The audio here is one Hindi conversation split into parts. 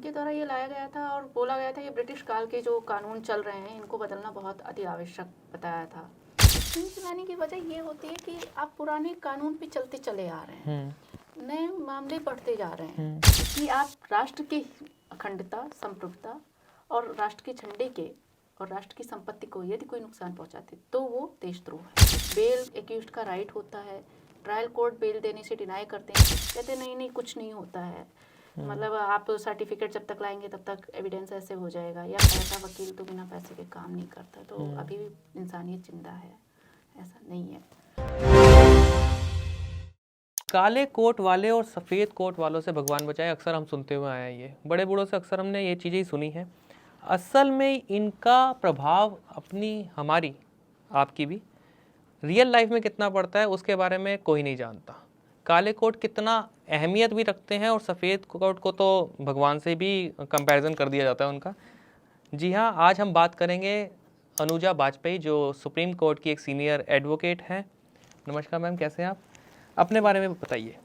उनके द्वारा ये लाया गया था और बोला गया था कि ब्रिटिश काल के जो कानून चल रहे हैं इनको बदलना बहुत अति आवश्यक बताया था। चेंज लाने की वजह ये होती है कि आप पुराने कानून पे चलते चले आ रहे हैं, नए मामले बढ़ते जा रहे हैं कि आप राष्ट्र की अखंडता, संप्रभुता और राष्ट्र के झंडे के और राष्ट्र की संपत्ति को यदि कोई नुकसान पहुंचाते तो वो देशद्रोह है। बेल एक्यूज्ड का राइट होता है, ट्रायल कोर्ट बेल देने से डिनाई करते हैं, कहते नहीं कुछ नहीं होता है, मतलब आप सर्टिफिकेट जब तक लाएंगे तब तक एविडेंस ऐसे हो जाएगा, या पैसा वकील तो बिना पैसे के काम नहीं करता। तो अभी भी इंसानियत जिंदा है, ऐसा नहीं है। काले कोट वाले और सफ़ेद कोट वालों से भगवान बचाए अक्सर हम सुनते हुए आए हैं, ये बड़े बूढ़ों से अक्सर हमने ये चीज़ें ही सुनी हैं। असल में इनका प्रभाव अपनी हमारी आपकी भी रियल लाइफ में कितना पड़ता है उसके बारे में कोई नहीं जानता। काले कोट कितना अहमियत भी रखते हैं और सफ़ेद कोट को तो भगवान से भी कंपैरिजन कर दिया जाता है उनका। जी हाँ, आज हम बात करेंगे अनुजा वाजपेयी जो सुप्रीम कोर्ट की एक सीनियर एडवोकेट हैं। नमस्कार मैम, कैसे हैं आप? अपने बारे में बताइए।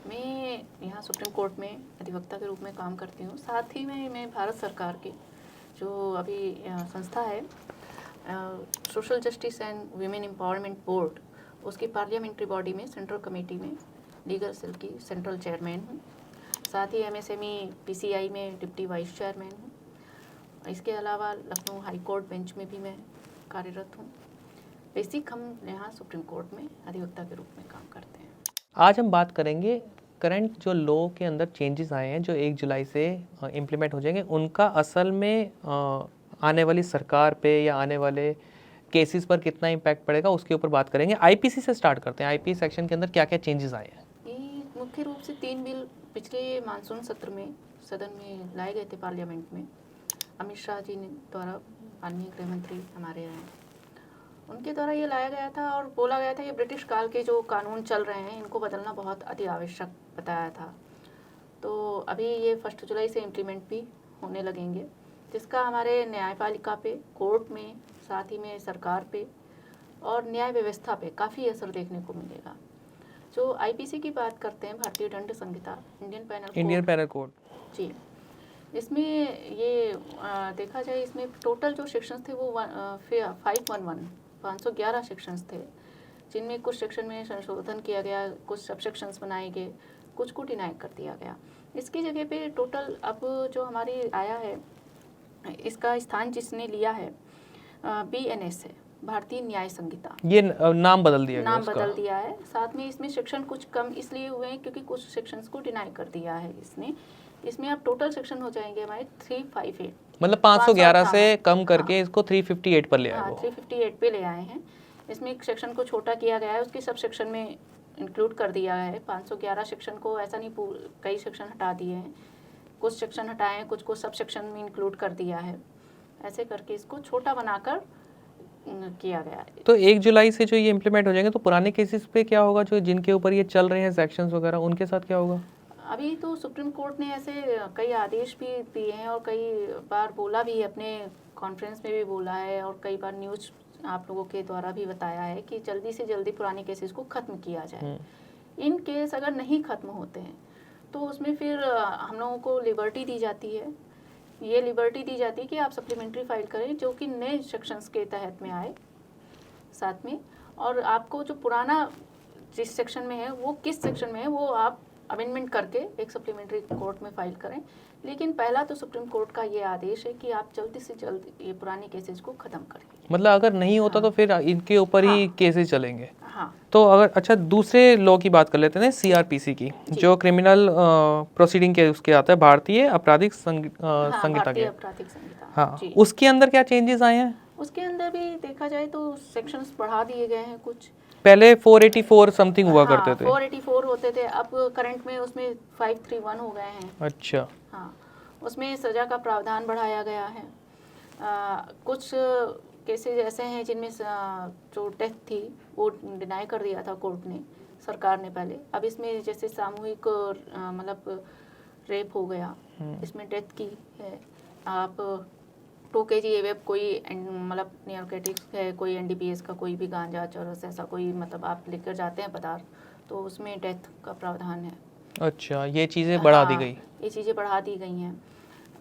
मैं यहाँ सुप्रीम कोर्ट में अधिवक्ता के रूप में काम करती हूँ, साथ ही में मैं भारत सरकार की जो अभी संस्था है social justice and women empowerment board, उसकी पार्लियामेंट्री बॉडी में सेंट्रल कमेटी में लीगल सेल की सेंट्रल चेयरमैन हूँ। साथ ही एमएसएमई पीसीआई में डिप्टी वाइस चेयरमैन हूँ। इसके अलावा लखनऊ हाई कोर्ट बेंच में भी मैं कार्यरत हूँ। बेसिक हम यहाँ सुप्रीम कोर्ट में अधिवक्ता के रूप में काम करते हैं। आज हम बात करेंगे करंट जो लॉ के अंदर चेंजेस आए हैं जो 1 जुलाई से इम्प्लीमेंट हो जाएंगे, उनका असल में आने वाली सरकार पे या आने वाले केसेस पर कितना इम्पैक्ट पड़ेगा उसके ऊपर बात करेंगे। आईपीसी से स्टार्ट करते हैं। आईपीसी सेक्शन के अंदर क्या क्या चेंजेस आए हैं? ये मुख्य रूप से 3 बिल पिछले मानसून सत्र में सदन में लाए गए थे पार्लियामेंट में। अमित शाह जी ने द्वारा, माननीय गृह मंत्री हमारे हैं, उनके द्वारा ये लाया गया था और बोला गया था कि ब्रिटिश काल के जो कानून चल रहे हैं इनको बदलना बहुत अति आवश्यक बताया था। तो अभी ये 1 जुलाई से इम्प्लीमेंट भी होने लगेंगे, जिसका हमारे न्यायपालिका पे, कोर्ट में, साथ ही में सरकार पे और न्याय व्यवस्था पे काफ़ी असर देखने को मिलेगा। जो आईपीसी की बात करते हैं, भारतीय दंड संहिता, इंडियन पैनल कोड जी, इसमें ये देखा जाए, इसमें टोटल जो सेक्शंस थे वो 511 सेक्शंस थे, जिनमें कुछ सेक्शन में संशोधन किया गया, कुछ सब सेक्शंस बनाए गए, कुछ को डिनाई कर दिया गया। इसकी जगह पे टोटल अब जो हमारी आया है, इसका स्थान जिसने लिया है BNS है, भारतीय न्याय संहिता। ये नाम बदल दिया गया, बदल दिया है। साथ में इसमें सेक्शन कुछ कम इसलिए हुए हैं क्योंकि कुछ सेक्शंस को डिनाई कर दिया है इसने। इसमें अब टोटल सेक्शन हो जाएंगे हमारे 358, मतलब 511 से कम करके इसको 358 पर ले आए। हाँ, 358 पे ले आए हैं। इसमें एक सेक्शन को छोटा किया गया है, उसके सब सेक्शन में इंक्लूड कर दिया है। 511 सेक्शन को ऐसा नहीं, कई सेक्शन हटा दिए हैं, कुछ सेक्शन हटाए हैं, कुछ सब सेक्शन में इंक्लूड कर दिया है। ऐसे करके इसको छोटा बनाकर किया गया है। तो 1 जुलाई से जो ये इम्प्लीमेंट हो जाएंगे तो पुराने केसेस पे क्या होगा, जो जिनके ऊपर ये चल रहे हैं सेक्शंस वगैरह, उनके साथ क्या होगा? अभी तो सुप्रीम कोर्ट ने ऐसे कई आदेश भी दिए हैं और कई बार बोला भी, अपने कॉन्फ्रेंस में भी बोला है और कई बार न्यूज़ आप लोगों के द्वारा भी बताया है कि जल्दी से जल्दी पुराने केसेस को ख़त्म किया जाए। इन केस अगर नहीं ख़त्म होते हैं तो उसमें फिर हम लोगों को लिबर्टी दी जाती है। ये लिबर्टी दी जाती है कि आप सप्लीमेंट्री फाइल करें जो कि नए सेक्शंस के तहत में आए साथ में, और आपको जो पुराना जिस सेक्शन में है वो किस सेक्शन में है वो आप अमेंडमेंट करके एक सप्लीमेंट्री कोर्ट में फाइल करें। लेकिन पहला तो सुप्रीम कोर्ट का ये आदेश है कि आप जल्दी से जल्द ये पुराने केसेस को ख़त्म करें। मतलब अगर नहीं होता तो फिर इनके ऊपर ही केसेस चलेंगे। हाँ। तो अगर अच्छा दूसरे लॉ की बात कर लेते हैं, CRPC की, जो क्रिमिनल प्रोसीडिंग के उसके आता है, भारतीय आपराधिक संहिता के। हाँ, उसके अंदर क्या चेंजेस आए हैं? उसके अंदर भी देखा जाए तो सेक्शंस बढ़ा दिए गए हैं। कुछ पहले 484 समथिंग हुआ करते थे। 484 होते थे, अब करंट में उसमें 531 हो गए हैं। अच्छा। हाँ, उसमें सज़ा का प्रावधान बढ़ाया गया है। कुछ केसेज ऐसे हैं जिनमें जो डेथ थी वो डिनाई कर दिया था कोर्ट ने, सरकार ने पहले। अब इसमें जैसे सामूहिक मतलब रेप हो गया, इसमें डेथ की है, आप 2 kg एवेब कोई मतलब नारकोटिक्स है, कोई NDPS का कोई भी गांजा चरस ऐसा कोई मतलब आप लेकर जाते हैं पदार्थ, तो उसमें डेथ का प्रावधान है। अच्छा, ये चीज़ें बढ़ा दी हाँ, गई। ये चीज़ें बढ़ा दी गई हैं।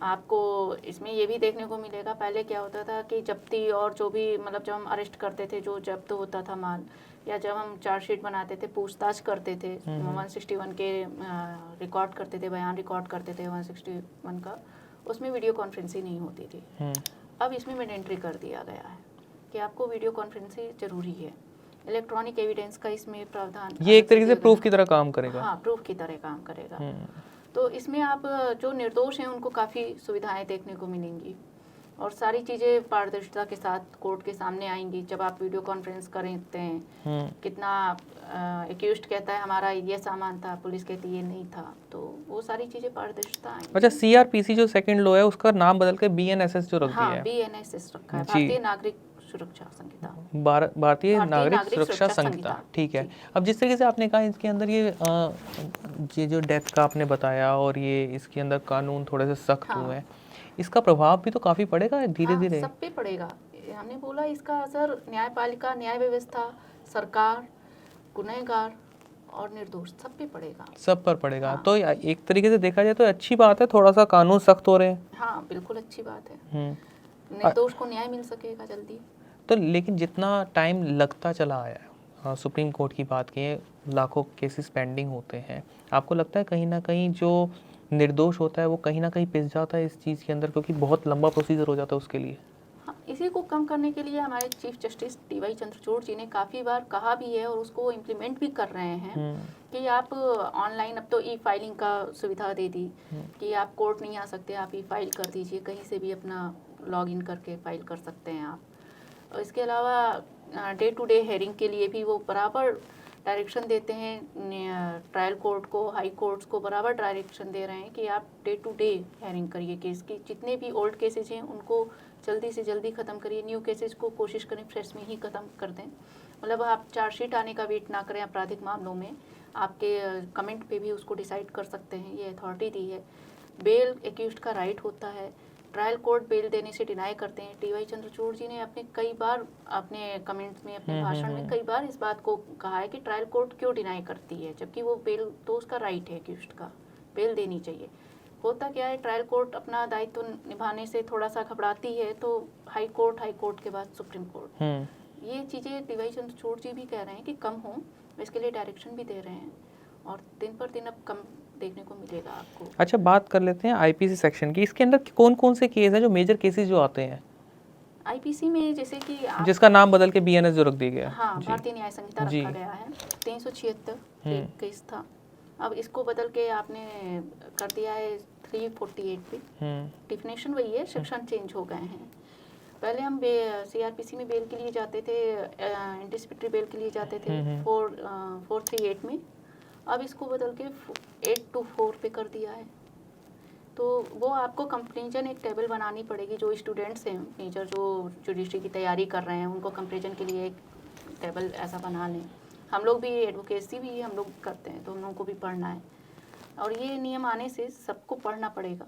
आपको इसमें ये भी देखने को मिलेगा, पहले क्या होता था कि जब्ती और जो भी मतलब जब हम अरेस्ट करते थे, जो जब्त होता था माल, या जब हम चार्जशीट बनाते थे, पूछताछ करते थे, 161 के रिकॉर्ड करते थे, बयान रिकॉर्ड करते थे 161 का, उसमें वीडियो कॉन्फ्रेंसिंग नहीं होती थी। अब इसमें मैंडेटरी कर दिया गया है कि आपको वीडियो कॉन्फ्रेंसिंग जरूरी है। इलेक्ट्रॉनिक एविडेंस का इसमें प्रावधान ये एक अलग से तरीके से दिया प्रूफ गया की तरह काम करेगा। है। हाँ, प्रूफ की तरह काम करेगा। तो इसमें आप जो निर्दोष हैं उनको काफ़ी सुविधाएं देखने को मिलेंगी, और सारी चीज़ें पारदर्शिता के साथ कोर्ट के सामने आएंगी। जब आप वीडियो कॉन्फ्रेंस करते हैं, कितना एक्यूज्ड कहता है हमारा ये सामान था, पुलिस कहती ये नहीं था, तो वो सारी चीज़ें पारदर्शिता आएंगी। अच्छा, सीआरपीसी जो सेकंड लॉ है उसका नाम बदल के बीएनएसएस जो रख दिया हाँ, है। बीएनएसएस रखा है, जी। भारतीय नागरिक सुरक्षा संहिता। भारतीय नागरिक नागरिक सुरक्षा सुरक्षा संहिता, संहिता। ठीक है। जी। अब जिस तरीके से आपने कहा इसके अंदर ये जो डेथ का आपने बताया, और ये इसके अंदर कानून थोड़े से सख्त हाँ। हुए हैं, इसका प्रभाव भी तो काफ़ी पड़ेगा धीरे हाँ, धीरे। सब पे पड़ेगा। हमने बोला इसका असर न्यायपालिका, न्याय व्यवस्था, सरकार, गुनहगार और निर्दोष सब पे पड़ेगा। सब पर पड़ेगा। हाँ। तो एक तरीके से देखा जाए तो अच्छी बात है, थोड़ा सा कानून सख्त हो रहे हैं। हाँ, बिल्कुल अच्छी बात है। निर्दोष को न्याय मिल सकेगा जल्दी। तो लेकिन जितना टाइम लगता चला आया है, सुप्रीम कोर्ट की बात की, लाखों केसेस पेंडिंग होते हैं, आपको लगता है कहीं ना कहीं जो निर्दोष होता है वो कहीं ना कहीं पिस जाता है इस चीज़ के अंदर, क्योंकि बहुत लंबा प्रोसीजर हो जाता है उसके लिए? हाँ, इसी को कम करने के लिए हमारे चीफ जस्टिस डी.वाई. चंद्रचूड़ जी ने काफ़ी बार कहा भी है, और उसको इम्प्लीमेंट भी कर रहे हैं कि आप ऑनलाइन, अब तो ई फाइलिंग का सुविधा दे दी कि आप कोर्ट नहीं आ सकते, आप ई फाइल कर दीजिए, कहीं से भी अपना लॉगिन करके फाइल कर सकते हैं आप। और इसके अलावा डे टू डे हेयरिंग के लिए भी वो बराबर डायरेक्शन देते हैं, ट्रायल कोर्ट को, हाई कोर्ट्स को बराबर डायरेक्शन दे रहे हैं कि आप डे टू डे हेयरिंग करिए केस की। जितने भी ओल्ड केसेज हैं उनको जल्दी से जल्दी ख़त्म करिए, न्यू केसेस को कोशिश करें फ्रेश में ही ख़त्म कर दें। मतलब आप चार्जशीट आने का वेट ना करें आपराधिक मामलों में, आपके कमेंट पे भी उसको डिसाइड कर सकते हैं, ये अथॉरिटी दी है। बेल एक्यूज्ड का राइट होता है, ट्रायल कोर्ट बेल देने से डिनाई करते हैं। डी.वाई. चंद्रचूड़ जी ने अपने कई बार अपने कमेंट्स में, अपने भाषण में कई बार इस बात को कहा है कि ट्रायल कोर्ट क्यों डिनाई करती है, जबकि वो बेल तो उसका राइट है, एक्यूज्ड का बेल देनी चाहिए। होता क्या है, ट्रायल कोर्ट अपना दायित्व निभाने से थोड़ा सा घबराती है, तो हाई कोर्ट के बाद सुप्रीम कोर्ट, ये चीज़ें डी.वाई. चंद्रचूड़ जी भी कह रहे हैं कि कम हो, इसके लिए डायरेक्शन भी दे रहे हैं, और दिन पर दिन अब कम देखने को मिलेगा आपको। अच्छा, बात कर लेते हैं आईपीसी सेक्शन की। इसके अंदर कौन कौन से केस हैं जो मेजर केसेस जो आते हैं? आईपीसी में जैसे कि जिसका नाम बदल के बीएनएस जो रख दिया गया है। हाँ, भारतीय न्याय संहिता जी। रखा गया है, 376 केस था, अब इसको बदल के आपने कर दिया है 348 पे। डिफिनेशन वही है, सेक्शन चेंज हो गए हैं। पहले हम सीआरपीसी में बेल के लिए जाते थे, एंटिसिपेटरी बेल के लिए जाते थे 438 में, अब इसको बदल के 824 पे कर दिया है। तो वो आपको कंपेरिजन एक टेबल बनानी पड़ेगी, जो स्टूडेंट्स हैं मेजर, जो जुडिशरी की तैयारी कर रहे हैं, उनको कंपेरिजन के लिए एक टेबल ऐसा बना लें। हम लोग भी एडवोकेसी भी हम लोग करते हैं, तो हम लोगों को भी पढ़ना है, और ये नियम आने से सबको पढ़ना पड़ेगा,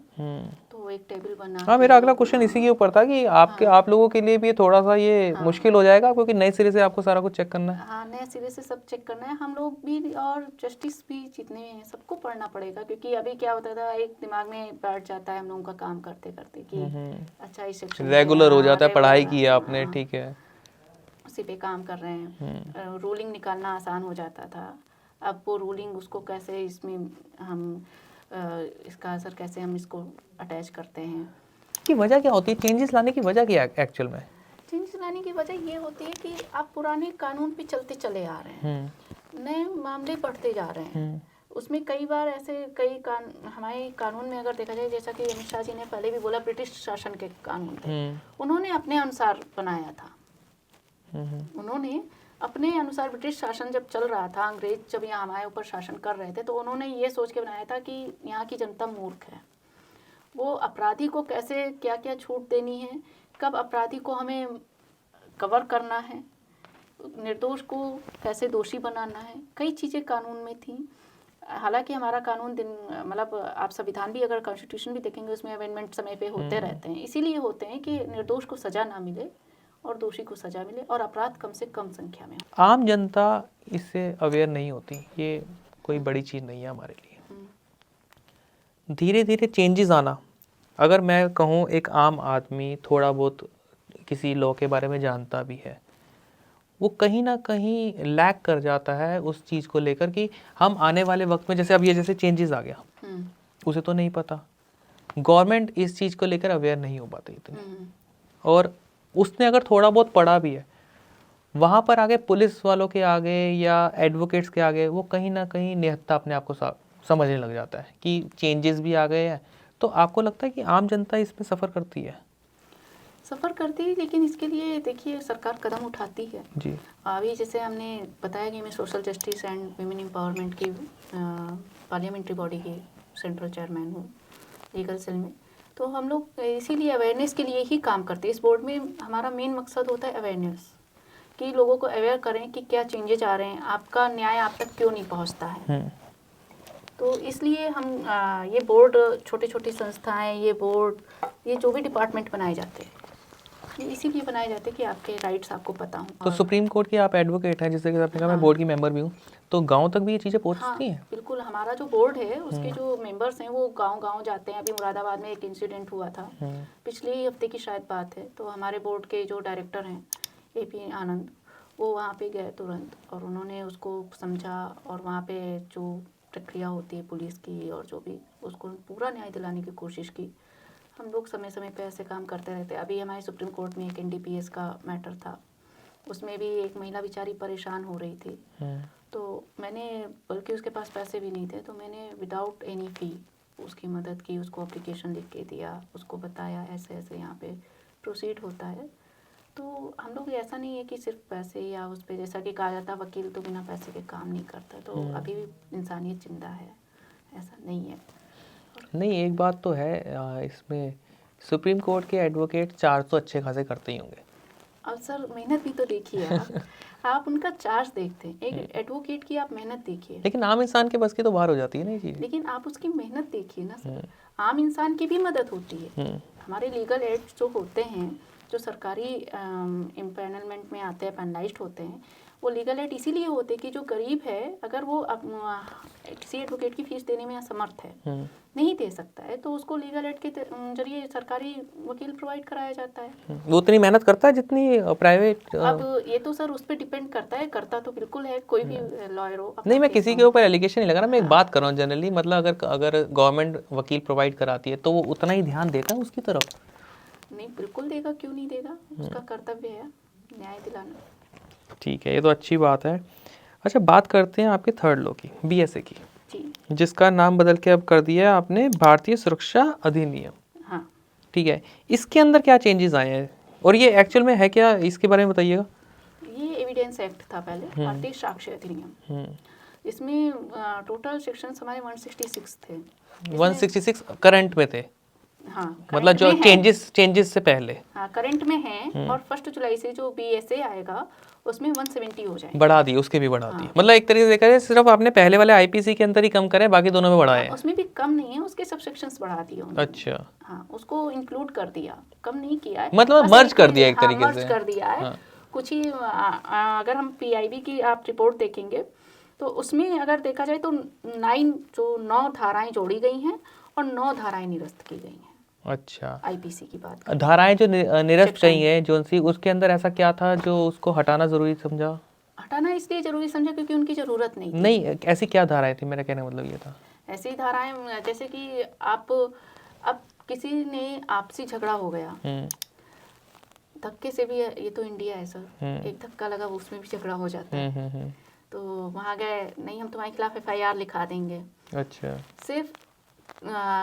तो एक टेबल बना। हाँ, मेरा अगला क्वेश्चन इसी के ऊपर था कि आप लोगों के लिए भी थोड़ा सा ये मुश्किल हो जाएगा, क्योंकि नए सिरे से आपको सारा कुछ चेक करना है। हाँ, नए सिरे से सब चेक करना है, हम लोग भी और जस्टिस भी जितने हैं सबको पढ़ना पड़ेगा, क्योंकि अभी क्या होता था, एक दिमाग में बैठ जाता है हम लोगों का काम करते करते कि अच्छा इस सेक्शन रेगुलर हो जाता है, पढ़ाई की है आपने, ठीक है, उसी पे काम कर रहे हैं। रूलिंग निकालना आसान हो जाता था, अब वो रूलिंग उसको कैसे इसमें हम इसका असर कैसे हम इसको अटैच करते हैं, की वजह क्या होती है, चेंजेस लाने की वजह क्या है एक्चुअल में? चेंजेस लाने की वजह ये होती है कि आप पुराने कानून पे चलते चले आ रहे हैं, नए मामले बढ़ते जा रहे हैं, उसमें कई बार ऐसे हमारे कानून में अगर देखा जाए, जैसा कि अमित शाह जी ने पहले भी बोला, ब्रिटिश शासन के कानून थे, उन्होंने अपने अनुसार बनाया था। उन्होंने अपने अनुसार, ब्रिटिश शासन जब चल रहा था, अंग्रेज जब यहाँ हमारे ऊपर शासन कर रहे थे, तो उन्होंने ये सोच के बनाया था कि यहाँ की जनता मूर्ख है, वो अपराधी को कैसे क्या क्या छूट देनी है, कब अपराधी को हमें कवर करना है, निर्दोष को कैसे दोषी बनाना है, कई चीज़ें कानून में थी। हालांकि हमारा कानून मतलब आप संविधान भी अगर कॉन्स्टिट्यूशन भी देखेंगे, उसमें अमेंडमेंट समय पे होते रहते हैं, इसीलिए होते हैं कि निर्दोष को सज़ा ना मिले और दोषी को सज़ा मिले, और अपराध कम से कम संख्या में। आम जनता इससे अवेयर नहीं होती, ये कोई बड़ी चीज़ नहीं है हमारे लिए। धीरे धीरे चेंजेस आना, अगर मैं कहूँ एक आम आदमी थोड़ा बहुत किसी लॉ के बारे में जानता भी है, वो कहीं ना कहीं लैक कर जाता है उस चीज़ को लेकर कि हम आने वाले वक्त में, जैसे अब ये जैसे चेंजेस आ गया, उसे तो नहीं पता, गवर्नमेंट इस चीज़ को लेकर अवेयर नहीं हो पाती इतनी, और उसने अगर थोड़ा बहुत पढ़ा भी है, वहाँ पर आगे पुलिस वालों के आगे या एडवोकेट्स के आगे वो कहीं ना कहीं निहत्था अपने आप को समझने लग जाता है कि चेंजेस भी आ गए हैं। तो आपको लगता है कि आम जनता इसमें सफ़र करती है? सफ़र करती है, लेकिन इसके लिए देखिए सरकार कदम उठाती है जी। अभी जैसे हमने बताया कि मैं social justice and women empowerment की पार्लियामेंट्री बॉडी के सेंट्रल चेयरमैन हूँ लीगल सेल में। तो हम लोग इसीलिए अवेयरनेस के लिए ही काम करते हैं। इस बोर्ड में हमारा मेन मकसद होता है अवेयरनेस, कि लोगों को अवेयर करें कि क्या चेंजेज आ रहे हैं, आपका न्याय आप तक क्यों नहीं पहुंचता है। तो इसलिए हम ये बोर्ड, छोटी छोटी संस्थाएं, ये बोर्ड, ये जो भी डिपार्टमेंट बनाए जाते हैं, ये इसीलिए बनाए जाते हैं कि आपके राइट्स आपको पता हों। तो सुप्रीम कोर्ट की आप एडवोकेट हैं, जैसे कि आपने कहा मैं बोर्ड की मेंबर भी हूँ, तो गांव तक भी ये चीज़ें पहुँचती हैं? बिल्कुल, हमारा जो बोर्ड है उसके जो मेंबर्स हैं वो गांव-गांव जाते हैं। अभी मुरादाबाद में एक इंसिडेंट हुआ था, पिछले ही हफ्ते की शायद बात है। तो हमारे बोर्ड के जो डायरेक्टर हैं AP आनंद, वो वहाँ पे गए तुरंत और उन्होंने उसको समझा, और वहाँ पे जो प्रक्रिया होती है पुलिस की और जो भी, उसको पूरा न्याय दिलाने की कोशिश की। हम लोग समय समय पे ऐसे काम करते रहते हैं। अभी हमारे सुप्रीम कोर्ट में एक NDPS का मैटर था, उसमें भी एक महिला बेचारी परेशान हो रही थी। तो मैंने, बल्कि उसके पास पैसे भी नहीं थे, तो मैंने विदाउट एनी फ़ी उसकी मदद की, उसको एप्लीकेशन लिख के दिया, उसको बताया ऐसे ऐसे यहाँ पे प्रोसीड होता है। तो हम लोग ऐसा नहीं है कि सिर्फ पैसे या उस पर, जैसा कि कहा जाता वकील तो बिना पैसे के काम नहीं करता, तो अभी भी इंसानियत जिंदा है, ऐसा नहीं है। नहीं, एक बात तो है इसमें, सुप्रीम कोर्ट के एडवोकेट 4 तो अच्छे खासे करते ही होंगे। अब सर मेहनत भी तो देखिए आप उनका चार्ज देखते हैं, एक एडवोकेट की आप मेहनत देखिए, लेकिन आम इंसान के बस की तो बाहर हो जाती है ना ये चीज़। लेकिन आप उसकी मेहनत देखिए ना सर। आम इंसान की भी मदद होती है। हमारे लीगल एड्स जो होते हैं, जो सरकारी इम्पैनलमेंट में आते हैं, पैनलाइज्ड होते हैं, वो लीगल एड इसीलिए होते हैं कि जो गरीब है, अगर वो किसी एडवोकेट की फीस देने में असमर्थ है, नहीं दे सकता है, तो उसको लीगल एड के जरिए सरकारी वकील प्रोवाइड कराया जाता है। वो उतनी मेहनत करता है जितनी प्राइवेट। अब ये तो सर उस पर डिपेंड करता है, करता तो बिल्कुल है कोई भी लॉयर हो। नहीं, मैं किसी के ऊपर एलिगेशन नहीं लगा रहा, मैं एक बात कर रहा हूँ जनरली, मतलब अगर गवर्नमेंट वकील प्रोवाइड कराती है तो वो उतना ही ध्यान देता है उसकी तरफ? नहीं, बिल्कुल देगा, क्यों नहीं देगा, उसका कर्तव्य है न्याय दिलाना। ठीक है, ये तो अच्छी बात है। अच्छा, बात करते हैं आपके थर्ड लॉ की, BSA की, जिसका नाम बदल के अब कर दिया है आपने भारतीय सुरक्षा अधिनियम। हाँ, ठीक है, इसके अंदर क्या चेंजेस आए हैं और ये एक्चुअल में है क्या, इसके बारे में बताइएगा। ये एविडेंस एक्ट था पहले, भारतीय साक्ष्य अधिनियम। इसमें टोटल सेक्शंस हमारे 166 थे। 166 करंट में थे? हाँ, मतलब जो चेंजेस से पहले। हाँ, करंट में है, और 1 जुलाई से जो BSA आएगा उसमें 170 हो जाएंगे। बढ़ा दी, उसके भी बढ़ा दी। मतलब एक तरीके से देखा जाए सिर्फ आपने पहले वाले IPC के अंदर ही कम करे, बाकी दोनों में बढ़ाए हैं। उसमें भी कम नहीं है, उसके सब सेक्शंस बढ़ा दिए उन्होंने। अच्छा, हाँ, उसको इंक्लूड कर दिया, कम नहीं किया है, मतलब मर्ज कर दिया एक तरीके से। मर्ज कर दिया है। कुछ ही अगर हम PIB की आप रिपोर्ट देखेंगे तो उसमें अगर देखा जाए तो 9 धाराएं जोड़ी गई हैं और 9 धाराएं निरस्त की गई हैं। अच्छा, IPC की बात, धाराएं जो निरस्त गई हैं जो सी, उसके अंदर ऐसा क्या था जो उसको हटाना जरूरी समझा? हटाना इसलिए जरूरी समझा क्योंकि उनकी जरूरत नहीं थी। नहीं, ऐसी क्या धाराएं थी, मेरा कहने का मतलब ये था। ऐसी धाराएं जैसे कि आप, अब किसी ने आपसी झगड़ा हो गया, धक्के से भी, ये तो इंडिया है सर, एक धक्का लगा उसमें भी झगड़ा हो जाता है। तो वहाँ गए, नहीं हम तुम्हारे खिलाफ FIR लिखा देंगे। अच्छा, सिर्फ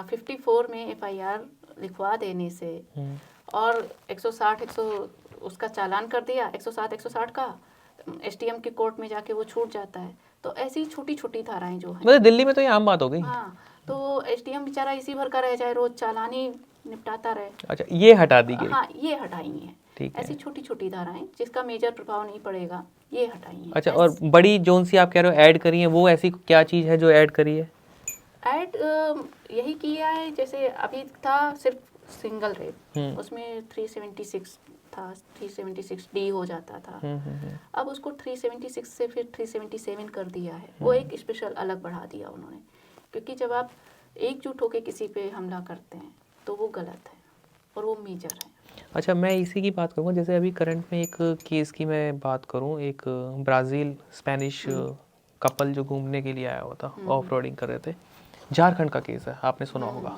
54 में FIR लिखवा देने से और 160 उसका चालान कर दिया, 160 का, STM के कोर्ट में जाके वो छूट जाता है। तो ऐसी छोटी छोटी धाराएं जो हैं, मतलब दिल्ली में तो ये आम बात हो गई। हाँ, तो STM बेचारा इसी भर का रह जाए, रोज चालान ही निपटाता रहे। अच्छा, ये हटा दी गई। हाँ, ये हटाई है। ठीक है, ऐसी छोटी छोटी धाराएं जिसका मेजर प्रभाव नहीं पड़ेगा, ये हटाई है। अच्छा, और बड़ी जोन सी आप कह रहे हो ऐड करी है, वो ऐसी क्या चीज़ है जो ऐड करी है? ऐड यही किया है, जैसे अभी था सिर्फ सिंगल रेप, उसमें 376 था, 376D हो जाता था। अब उसको 376 से फिर 377 कर दिया है। वो एक स्पेशल अलग बढ़ा दिया उन्होंने, क्योंकि जब आप एकजुट होकर किसी पे हमला करते हैं तो वो गलत है और वो मेजर है। अच्छा, मैं इसी की बात करूँगा, जैसे अभी करंट में एक केस की मैं बात करूँ, एक ब्राज़ील स्पेनिश कपल जो घूमने के लिए आया हुआ था, ऑफ रोडिंग कर रहे थे, झारखंड का केस है, आपने सुना होगा।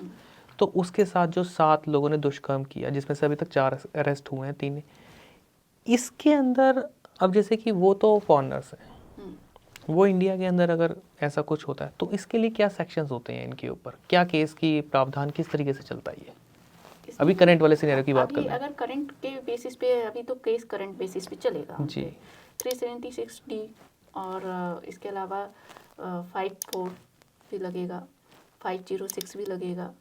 तो उसके साथ जो 7 लोगों ने दुष्कर्म किया, जिसमें से अभी तक 4 अरेस्ट हुए हैं, 3 इसके अंदर, अब जैसे कि वो तो फॉरेनर्स हैं, वो इंडिया के अंदर अगर ऐसा कुछ होता है तो इसके लिए क्या सेक्शंस होते हैं, इनके ऊपर क्या केस की प्रावधान किस तरीके से चलता है ये? अभी करंट वाले सिनेरियो की बात कर रहे हैं। अगर करंट के बेसिस पे, अभी तो केस करंट बेसिस पे चलेगा जी। 376D और इसके अलावा 54 भी लगेगा, 506 भी लगेगा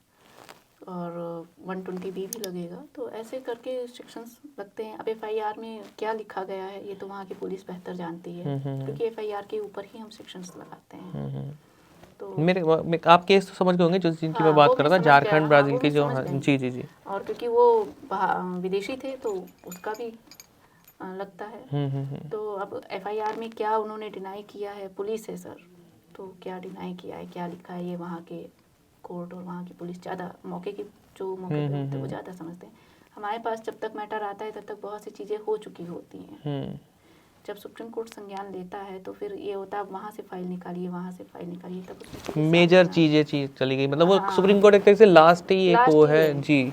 और 120B भी लगेगा। तो ऐसे करके सेक्शंस लगते हैं। अब FIR में क्या लिखा गया है ये तो वहाँ की पुलिस बेहतर जानती है, क्योंकि FIR के ऊपर ही हम सेक्शंस लगाते हैं। तो आप केस तो समझ गए होंगे जो जिनकी मैं बात कर रहा था, झारखंड ब्राज़ील के जो, जी जी जी, और क्योंकि वो विदेशी थे तो उसका भी लगता है। तो अब FIR में क्या उन्होंने डिनाई किया है, पुलिस है सर, तो क्या डिनाई किया है, क्या लिखा है, ये वहाँ के कोर्ट और वहाँ की पुलिस ज़्यादा मौके पे होते हैं वो ज़्यादा समझते हैं। हमारे पास जब तक मैटर आता है तब तक बहुत सी चीज़ें हो चुकी होती हैं। जब सुप्रीम कोर्ट संज्ञान लेता है तो फिर ये होता है वहाँ से फाइल निकालिए, वहाँ से फाइल निकालिए, तब उसमें मेजर चीज़ चली गई, मतलब वो सुप्रीम कोर्ट एक तरह से लास्ट ही एक वो है जी।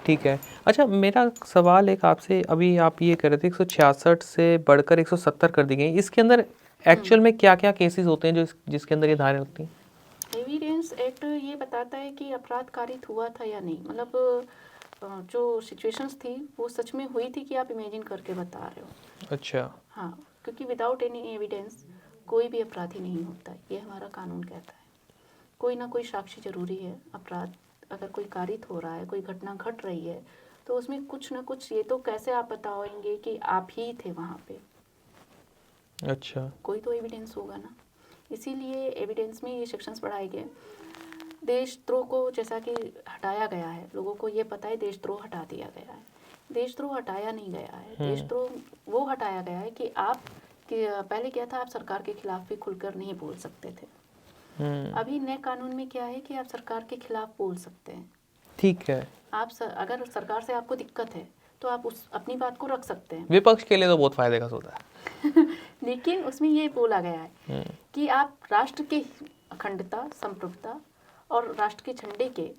ठीक है। अच्छा, मेरा सवाल एक आपसे, अभी आप ये कह रहे थे 166 से बढ़कर 170 कर दी गई, इसके अंदर एक्चुअल में क्या क्या केसेस होते हैं जो जिसके अंदर ये धाराएं लगती हैं? एविडेंस एक्ट ये बताता है कि अपराध कारित हुआ था या नहीं, मतलब जो सिचुएशंस थी वो सच में हुई थी कि आप इमेजिन करके बता रहे हो। अच्छा। हाँ, क्योंकि विदाउट एनी एविडेंस कोई भी अपराधी नहीं होता, ये हमारा कानून कहता है। कोई ना कोई साक्षी जरूरी है। अपराध अगर कोई कारित हो रहा है, कोई घटना घट रही है, तो उसमें कुछ ना कुछ, ये तो कैसे आप बताओगे कि आप ही थे वहाँ पे? अच्छा। कोई तो एविडेंस होगा ना, इसीलिए एविडेंस में ये सेक्शंस बढ़ाए गए। देशद्रोह को जैसा कि हटाया गया है, लोगों को ये पता है देशद्रोह हटा दिया गया है। देशद्रोह हटाया नहीं गया है, देशद्रोह वो हटाया गया है कि आप पहले क्या था, आप सरकार के खिलाफ भी खुलकर नहीं बोल सकते थे। अभी नए कानून में क्या है कि आप सरकार के खिलाफ बोल सकते हैं। ठीक है। आप अगर सरकार से आपको दिक्कत है तो आप अपनी बात को रख सकते हैं। विपक्ष के लिए तो बहुत फायदे का सौदा है। लेकिन उसमें ये बोला गया है कि आप राष्ट्र की अखंडता, संप्रभुता और राष्ट्र के झंडे के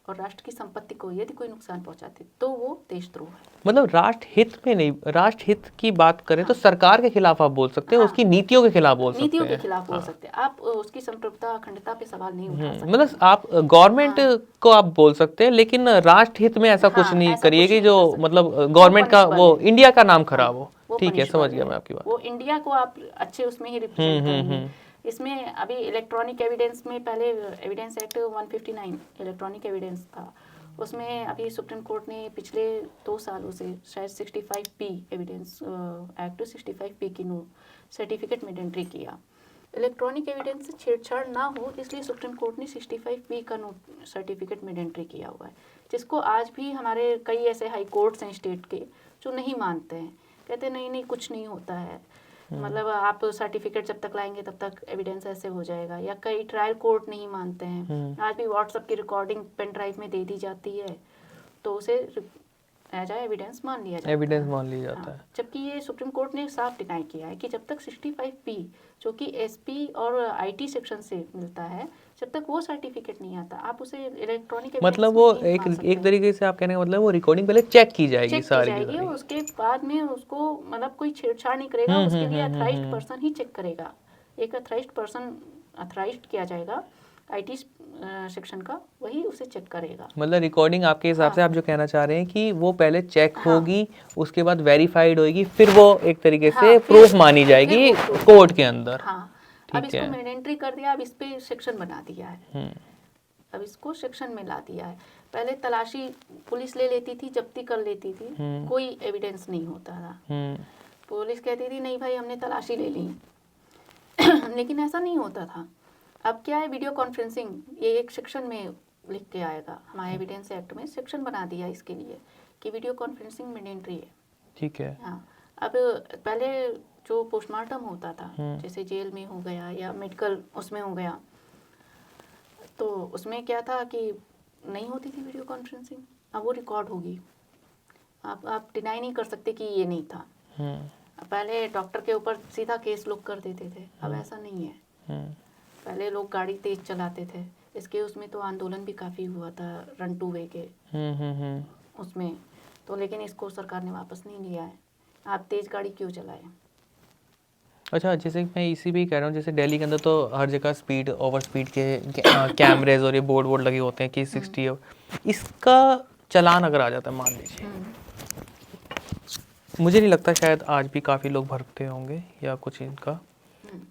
और राष्ट्र की संपत्ति को यदि कोई नुकसान पहुंचाते तो वो देशद्रोह है। मतलब राष्ट्र हित में नहीं, राष्ट्र हित की बात करें तो सरकार के खिलाफ आप बोल सकते हैं, उसकी नीतियों के खिलाफ बोल सकते हैं। नीतियों के खिलाफ बोल सकते हैं, आप उसकी संप्रभुता, अखंडता पे सवाल नहीं उठा सकते। मतलब आप गवर्नमेंट को आप बोल सकते हैं, लेकिन राष्ट्र हित में ऐसा कुछ नहीं करिए कि जो मतलब गवर्नमेंट का वो इंडिया का नाम खराब हो। ठीक है, समझ गया मैं आपकी बात। वो इंडिया को आप अच्छे उसमें ही रिप्रेजेंट करेंगे। इसमें अभी इलेक्ट्रॉनिक एविडेंस में, पहले एविडेंस एक्ट 159 इलेक्ट्रॉनिक एविडेंस था, उसमें अभी सुप्रीम कोर्ट ने पिछले 2 सालों से शायद 65P एविडेंस एक्ट 65P की सर्टिफिकेट में एंट्री किया। इलेक्ट्रॉनिक एविडेंस से छेड़छाड़ ना हो इसलिए सुप्रीम कोर्ट ने 65P का सर्टिफिकेट में एंट्री किया हुआ है, जिसको आज भी हमारे कई ऐसे हाई कोर्ट्स हैं स्टेट के जो नहीं मानते हैं, कहते नहीं नहीं कुछ नहीं होता है, मतलब आप सर्टिफिकेट जब तक लाएंगे तब तक एविडेंस ऐसे हो जाएगा। या कई ट्रायल कोर्ट नहीं मानते हैं, आज भी व्हाट्सएप की रिकॉर्डिंग पेन ड्राइव में दे दी जाती है तो उसे एज एविडेंस मान लिया जाता है। जबकि ये सुप्रीम कोर्ट ने साफ डिनाई किया है कि जब तक 65P जो कि SP और IT सेक्शन से मिलता है, जब तक वो सर्टिफिकेट नहीं आता आप उसे इलेक्ट्रॉनिक मतलब वो एक तरीके से आप कहने का मतलब वो रिकॉर्डिंग पहले चेक की जाएगी सारी, उसके बाद में उसको मतलब कोई छेड़छाड़ नहीं करेगा, उसके लिए अथराइज्ड पर्सन ही चेक करेगा। एक अथराइज्ड पर्सन अथराइज्ड किया जाएगा IT सेक्शन का, वही उसे चेक करेगा। मतलब रिकॉर्डिंग आपके हिसाब से आप जो कहना चाह रहे हैं कि वो पहले चेक होगी, उसके बाद वेरीफाइड होगी, फिर वो एक तरीके से प्रूफ मानी जाएगी कोर्ट के अंदर। अब इसको मैंडेटरी कर दिया, अब इस पे सेक्शन बना दिया है, अब इसको सेक्शन में ला दिया है। पहले तलाशी पुलिस ले लेती थी, जब्ती कर लेती थी, कोई एविडेंस नहीं होता था, पुलिस कहती थी नहीं भाई हमने तलाशी ले ली लेकिन ऐसा नहीं होता था। अब क्या है, वीडियो कॉन्फ्रेंसिंग, ये एक सेक्शन में लिख के आएगा, हमारे एविडेंस एक्ट में सेक्शन बना दिया इसके लिए कि वीडियो कॉन्फ्रेंसिंग मैंडेटरी है। ठीक है। हाँ, अब पहले जो पोस्टमार्टम होता था जैसे जेल में हो गया या मेडिकल उसमें हो गया, तो उसमें क्या था कि नहीं होती थी वीडियो कॉन्फ्रेंसिंग, अब वो रिकॉर्ड होगी। आप डिनाई नहीं कर सकते कि ये नहीं था। पहले डॉक्टर के ऊपर सीधा केस लोग कर देते थे, अब ऐसा नहीं है। पहले लोग गाड़ी तेज चलाते थे, इसके उसमें तो आंदोलन भी काफ़ी हुआ था रन टू वे के उसमें तो, लेकिन इसको सरकार ने वापस नहीं लिया है। आप तेज़ गाड़ी क्यों चलाएं? अच्छा, जैसे मैं इसी भी कह रहा हूँ, जैसे दिल्ली के अंदर तो हर जगह स्पीड ओवर स्पीड के कैमरेज और ये बोर्ड लगे होते हैं कि 60, इसका चालान अगर आ जाता है मान लीजिए, मुझे नहीं लगता शायद आज भी काफ़ी लोग भरते होंगे या कुछ इनका,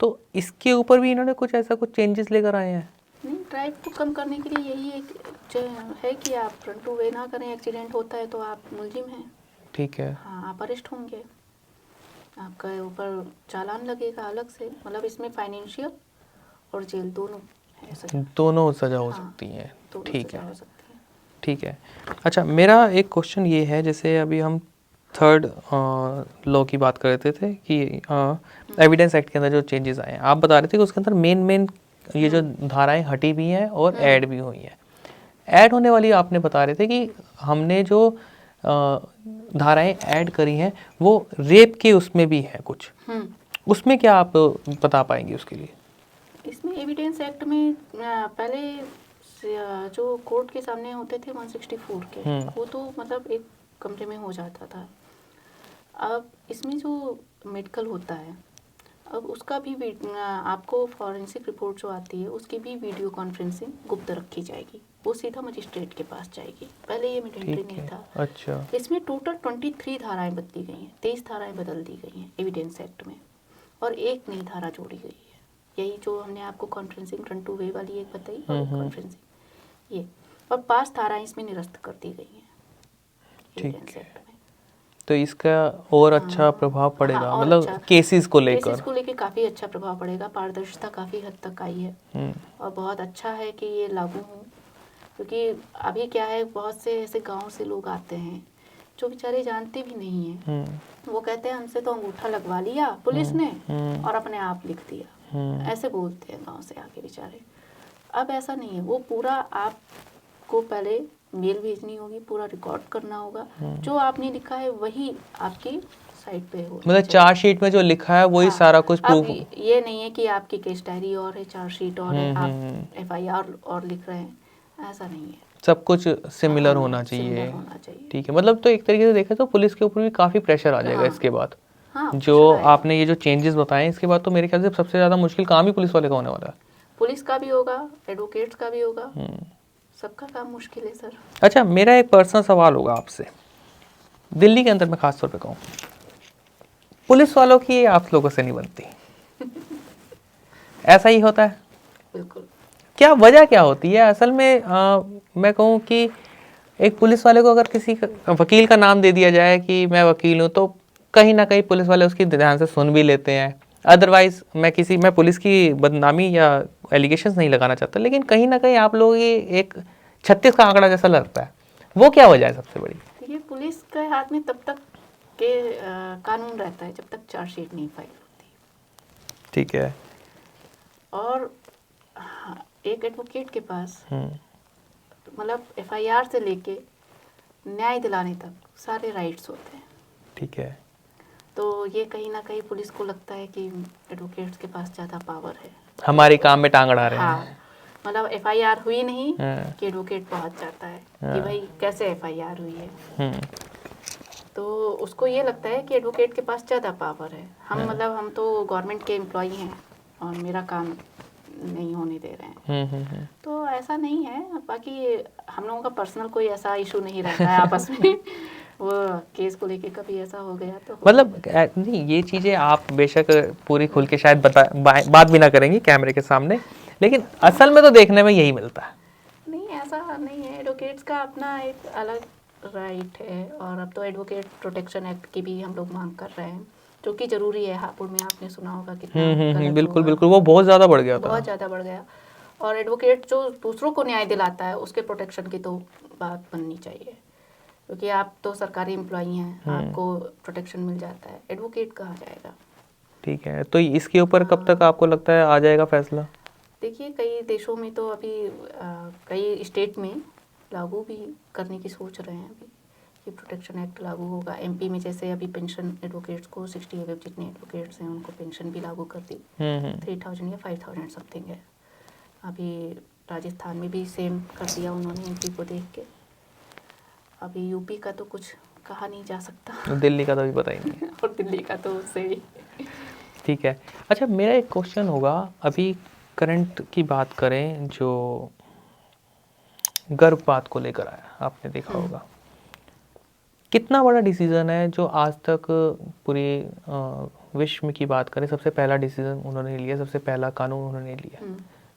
तो इसके ऊपर भी इन्होंने कुछ ऐसा कुछ चेंजेस लेकर आए हैं? नहीं, ड्राइव को कम करने के लिए यही एक है कि आप रन टू वे ना करें। एक्सीडेंट होता है तो आप मुलजिम हैं, ठीक है। हाँ, आप अरेस्ट होंगे, आपका ऊपर चालान लगेगा अलग से। मतलब इसमें फाइनेंशियल और जेल दोनों है सजा। दोनों सजा हो हाँ, सकती है। दोनों ठीक सजा है, हो सकती है। ठीक है। अच्छा, मेरा एक क्वेश्चन ये है, जैसे अभी हम थर्ड लॉ की बात कर रहे थे कि एविडेंस एक्ट के अंदर जो चेंजेस आए हैं, आप बता रहे थे कि उसके अंदर मेन ये जो धाराएं हटी भी हैं और ऐड भी हुई हैं। ऐड होने वाली आपने बता रहे थे कि हमने जो धाराएं ऐड करी हैं वो रेप के उसमें भी है कुछ, उसमें क्या आप बता पाएंगे उसके लिए? इसमें एविडेंस एक्ट में पहले जो कोर्ट के सामने होते थे 164 के, वो तो मतलब एक कमरे में हो जाता था। अब इसमें जो मेडिकल होता है, अब उसका भी आपको फॉरेंसिक रिपोर्ट जो आती है उसकी भी वीडियो कॉन्फ्रेंसिंग गुप्त रखी जाएगी, वो सीधा मजिस्ट्रेट के पास जाएगी। पहले ये मैंडेटरी नहीं था। अच्छा। इसमें टोटल 23 धाराएं बदली गई हैं, 23 धाराएं बदल दी गई हैं एविडेंस एक्ट में, और एक नई धारा जोड़ी गई है। यही जो हमने आपको कॉन्फ्रेंसिंग रन टू वे वाली एक बताई और कॉन्फ्रेंसिंग ये, और 5 धाराएं इसमें निरस्त कर दी गई हैं एविडेंस एक्ट में। तो इसका और अच्छा प्रभाव पड़ेगा, हाँ, मतलब अच्छा, केसेस को लेकर काफ़ी अच्छा प्रभाव पड़ेगा। पारदर्शिता काफ़ी हद तक आई है और बहुत अच्छा है कि ये लागू हो, क्योंकि अभी क्या है, बहुत से ऐसे गांव से लोग आते हैं जो बेचारे जानते भी नहीं हैं। वो कहते हैं हमसे तो अंगूठा लगवा लिया पुलिस ने और अपने आप लिख दिया, ऐसे बोलते हैं गांव से आके बेचारे। अब ऐसा नहीं है, वो पूरा आपको पहले मेल भेजनी होगी, पूरा रिकॉर्ड करना होगा, जो आपने लिखा है वही आपकी साइट पे हो, मतलब चार्जशीट में जो लिखा है वही सारा कुछ प्रूफ। ये नहीं है कि आपकी केस डायरी और है, चार्जशीट और है, आप FIR और लिख रहे हैं, ऐसा नहीं है। सब कुछ सिमिलर होना चाहिए। ठीक है, मतलब तो एक तरीके से देखा तो पुलिस के ऊपर भी काफ़ी प्रेशर आ जाएगा इसके बाद। जो आपने ये जो चेंजेस बताए इसके बाद तो मेरे ख्याल से सबसे ज़्यादा मुश्किल काम ही पुलिस वाले का होने वाला है। पुलिस का भी होगा, एडवोकेट्स का भी होगा, सबका काम मुश्किल है सर। अच्छा, मेरा एक पर्सनल सवाल होगा आपसे, दिल्ली के अंदर मैं खास तौर पे कहूँ, पुलिस वालों की आप लोगों से नहीं बनती ऐसा ही होता है? बिल्कुल। क्या वजह क्या होती है असल में? मैं कहूँ कि एक पुलिस वाले को अगर किसी वकील का नाम दे दिया जाए कि मैं वकील हूँ, तो कहीं ना कहीं पुलिस वाले उसकी ध्यान से सुन भी लेते हैं। अदरवाइज मैं पुलिस की बदनामी या एलिगेशंस नहीं लगाना चाहता, लेकिन कहीं ना कहीं आप लोग ये एक 36 का आंकड़ा जैसा लगता है, वो क्या वजह है सबसे बड़ी? ये पुलिस के हाथ में तब तक के कानून रहता है जब तक चार्जशीट नहीं फाइल होती। ठीक है। और एक एडवोकेट के पास मतलब FIR से लेके न्याय दिलाने तक सारे राइट्स होते हैं। ठीक है। तो ये कहीं ना कहीं पुलिस को लगता है कि एडवोकेट्स के पास ज़्यादा पावर है, हमारे काम में टांग अड़ा रहे हैं। हाँ, मतलब FIR हुई नहीं कि एडवोकेट पहुंच जाता है कि भाई कैसे FIR हुई है। तो उसको ये लगता है कि एडवोकेट के पास ज़्यादा पावर है, हम तो गवर्नमेंट के एम्प्लॉई हैं और मेरा काम नहीं होने दे रहे हैं। तो ऐसा नहीं है। बाकी हम लोगों का पर्सनल कोई ऐसा इशू नहीं रहता है आपस में वो केस को लेके कभी ऐसा हो गया तो मतलब नहीं, ये चीज़ें आप बेशक पूरी खुल के शायद बात भी ना करेंगी कैमरे के सामने, लेकिन असल में तो देखने में यही मिलता है। नहीं, ऐसा नहीं है। एडवोकेट्स का अपना एक अलग राइट है, और अब तो एडवोकेट प्रोटेक्शन एक्ट की भी हम लोग मांग कर रहे हैं, जो कि जरूरी है। हापुड़ में आपने सुना होगा कितना बिल्कुल बिल्कुल, वो बहुत ज़्यादा बढ़ गया था, बहुत ज़्यादा बढ़ गया। और एडवोकेट जो दूसरों को न्याय दिलाता है उसके प्रोटेक्शन की तो बात बननी चाहिए, क्योंकि आप तो सरकारी एम्प्लॉई हैं, आपको प्रोटेक्शन मिल जाता है, एडवोकेट कहाँ जाएगा। ठीक है, तो इसके ऊपर कब तक आपको लगता है आ जाएगा फैसला? देखिए कई देशों में तो अभी कई स्टेट में लागू भी करने की सोच रहे हैं अभी कि प्रोटेक्शन एक्ट लागू होगा। एमपी में जैसे अभी पेंशन एडवोकेट्स को 60 एबव जितने एडवोकेट्स हैं उनको पेंशन भी लागू कर दी, 3000 या 5000 समथिंग है। अभी राजस्थान में भी सेम कर दिया उन्होंने एमपी को देख के। अभी यूपी का तो कुछ कहा नहीं जा सकता, दिल्ली का तो भी पता ही नहीं। और दिल्ली का तो उससे ही। ठीक है। अच्छा, मेरा एक क्वेश्चन होगा, अभी करंट की बात करें, जो गर्भपात को लेकर आया, आपने देखा होगा कितना बड़ा डिसीजन है जो आज तक पूरे विश्व की बात करें सबसे पहला डिसीजन उन्होंने लिया, सबसे पहला कानून उन्होंने लिया।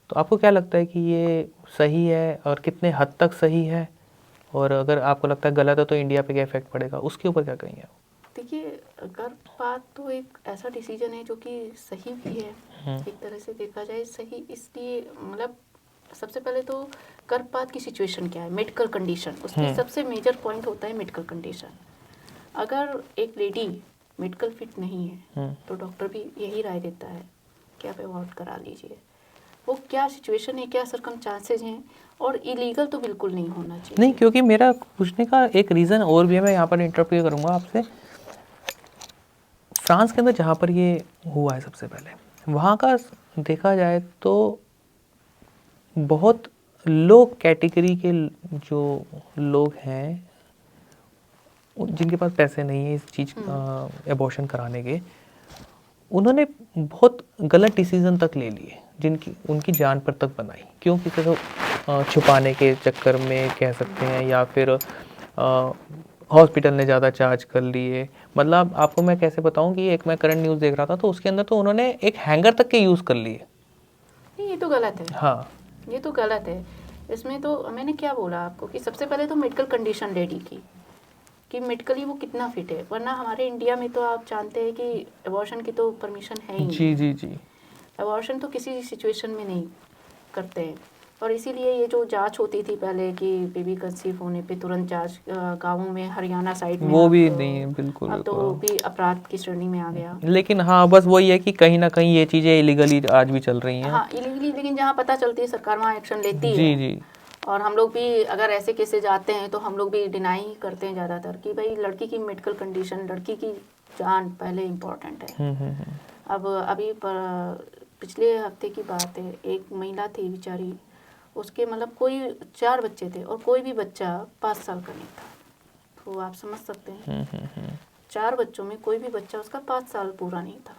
तो आपको क्या लगता है कि ये सही है और कितने हद तक सही है, और अगर आपको लगता है गलत है तो इंडिया पे क्या इफेक्ट पड़ेगा, उसके ऊपर क्या कहेंगे आप? देखिए गर्भपात तो एक ऐसा डिसीजन है जो कि सही भी है, एक तरह से देखा जाए सही इसलिए, मतलब सबसे पहले तो गर्भपात की सिचुएशन क्या है, मेडिकल कंडीशन, उसकी सबसे मेजर पॉइंट होता है मेडिकल कंडीशन। अगर एक लेडी मेडिकल फिट नहीं है तो डॉक्टर भी यही राय देता है कि आप अबॉर्ट करा लीजिए। वो क्या सिचुएशन है, क्या सर्कमस्टांसेस हैं, और इलीगल तो बिल्कुल नहीं होना चाहिए। नहीं, क्योंकि मेरा पूछने का एक रीज़न और भी है, मैं यहाँ पर इंटरप्रेट करूँगा आपसे। फ्रांस के अंदर जहाँ पर ये हुआ है सबसे पहले, वहाँ का देखा जाए तो बहुत लो कैटेगरी के जो लोग हैं जिनके पास पैसे नहीं है इस चीज़ एबॉर्शन कराने के, उन्होंने बहुत गलत डिसीजन तक ले लिए जिनकी उनकी जान पर तक बनाई। क्यों? किसी को छुपाने के चक्कर में कह सकते हैं, या फिर हॉस्पिटल ने ज़्यादा चार्ज कर लिए। मतलब आपको मैं कैसे बताऊं कि एक मैं करंट न्यूज़ देख रहा था तो उसके अंदर तो उन्होंने एक हैंगर तक के यूज़ कर लिए। नहीं, ये तो गलत है। हाँ, ये तो गलत है। इसमें तो मैंने क्या बोला आपको कि सबसे पहले तो मेडिकल कंडीशन लेडी की कि मेडिकली वो कितना फिट है, वरना हमारे इंडिया में तो आप जानते हैं कि अबॉर्शन की तो परमिशन है ही जी जी जी। अबॉर्शन तो किसी सिचुएशन में नहीं करते हैं। और इसीलिए ये जो जांच होती थी पहले कि बेबी कंसीव होने पे तुरंत जांच, गाँवों में हरियाणा साइड में वो भी तो, नहीं है बिल्कुल। अब तो वो भी अपराध की श्रेणी में आ गया। लेकिन हाँ, बस वही है कि कहीं ना कहीं ये चीज़ें इलीगली आज भी चल रही हैं। हाँ इलीगली, लेकिन जहाँ पता चलती है सरकार वहाँ एक्शन लेती जी है। जी। और हम लोग भी अगर ऐसे केसेस जाते हैं तो हम लोग भी डिनाई ही करते हैं ज़्यादातर कि भाई लड़की की मेडिकल कंडीशन, लड़की की जान पहले इम्पोर्टेंट है। अब अभी पिछले हफ्ते की बात है, एक महिला थी बेचारी, उसके मतलब कोई 4 बच्चे थे और कोई भी बच्चा 5 साल का नहीं था। तो आप समझ सकते हैं 4 बच्चों में कोई भी बच्चा उसका 5 साल पूरा नहीं था।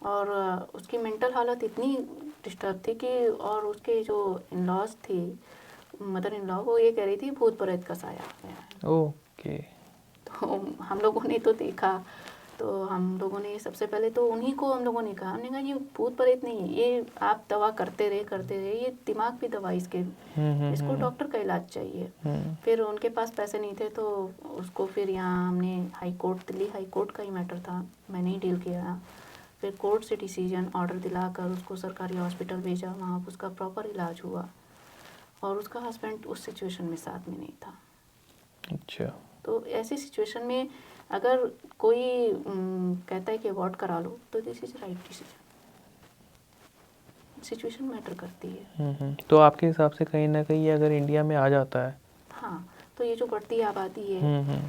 और उसकी मेंटल हालत इतनी डिस्टर्ब थी कि, और उसके जो इन-लॉज थी, मदर इन लॉ, वो ये कह रही थी भूत प्रेत का साया है। ओके। तो हम लोगों ने तो देखा, तो हम लोगों ने सबसे पहले तो उन्हीं को हम लोगों ने कहा, हमने कहा ये भूत प्रेत नहीं है, ये आप दवा करते रहे, ये दिमाग की दवा इसको डॉक्टर का इलाज चाहिए। फिर उनके पास पैसे नहीं थे तो उसको फिर यहाँ हमने high court, Delhi high court का ही मैटर था, मैंने ही डील किया। फिर कोर्ट से डिसीजन ऑर्डर दिलाकर उसको सरकारी हॉस्पिटल भेजा, वहाँ उसका प्रॉपर इलाज हुआ और उसका हस्बैंड उस सिचुएशन में साथ में नहीं था। अच्छा। तो ऐसी सिचुएशन में अगर कोई कहता है कि अबॉर्ट करा लो तो this is right decision, situation matter करती है। तो आपके हिसाब से कहीं ना कहीं अगर इंडिया में आ जाता है, हाँ, तो ये जो बढ़ती आबादी है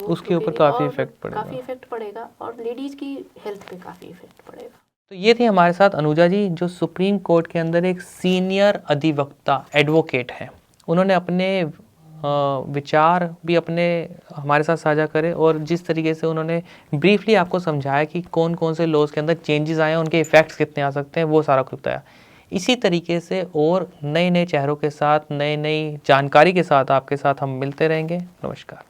उसके ऊपर काफ़ी इफेक्ट पड़ेगा और लेडीज़ की हेल्थ पे काफ़ी इफेक्ट पड़ेगा। तो ये थी हमारे साथ अनुजा जी, जो सुप्रीम कोर्ट के अंदर एक सीनियर अधिवक्ता एडवोकेट हैं। उन्होंने अपने विचार भी अपने हमारे साथ साझा करे और जिस तरीके से उन्होंने ब्रीफली आपको समझाया कि कौन कौन से लॉज के अंदर चेंजेस आए हैं, उनके इफ़ेक्ट्स कितने आ सकते हैं, वो सारा कुछ बताया। इसी तरीके से और नए नए चेहरों के साथ, नई नई जानकारी के साथ आपके साथ हम मिलते रहेंगे। नमस्कार।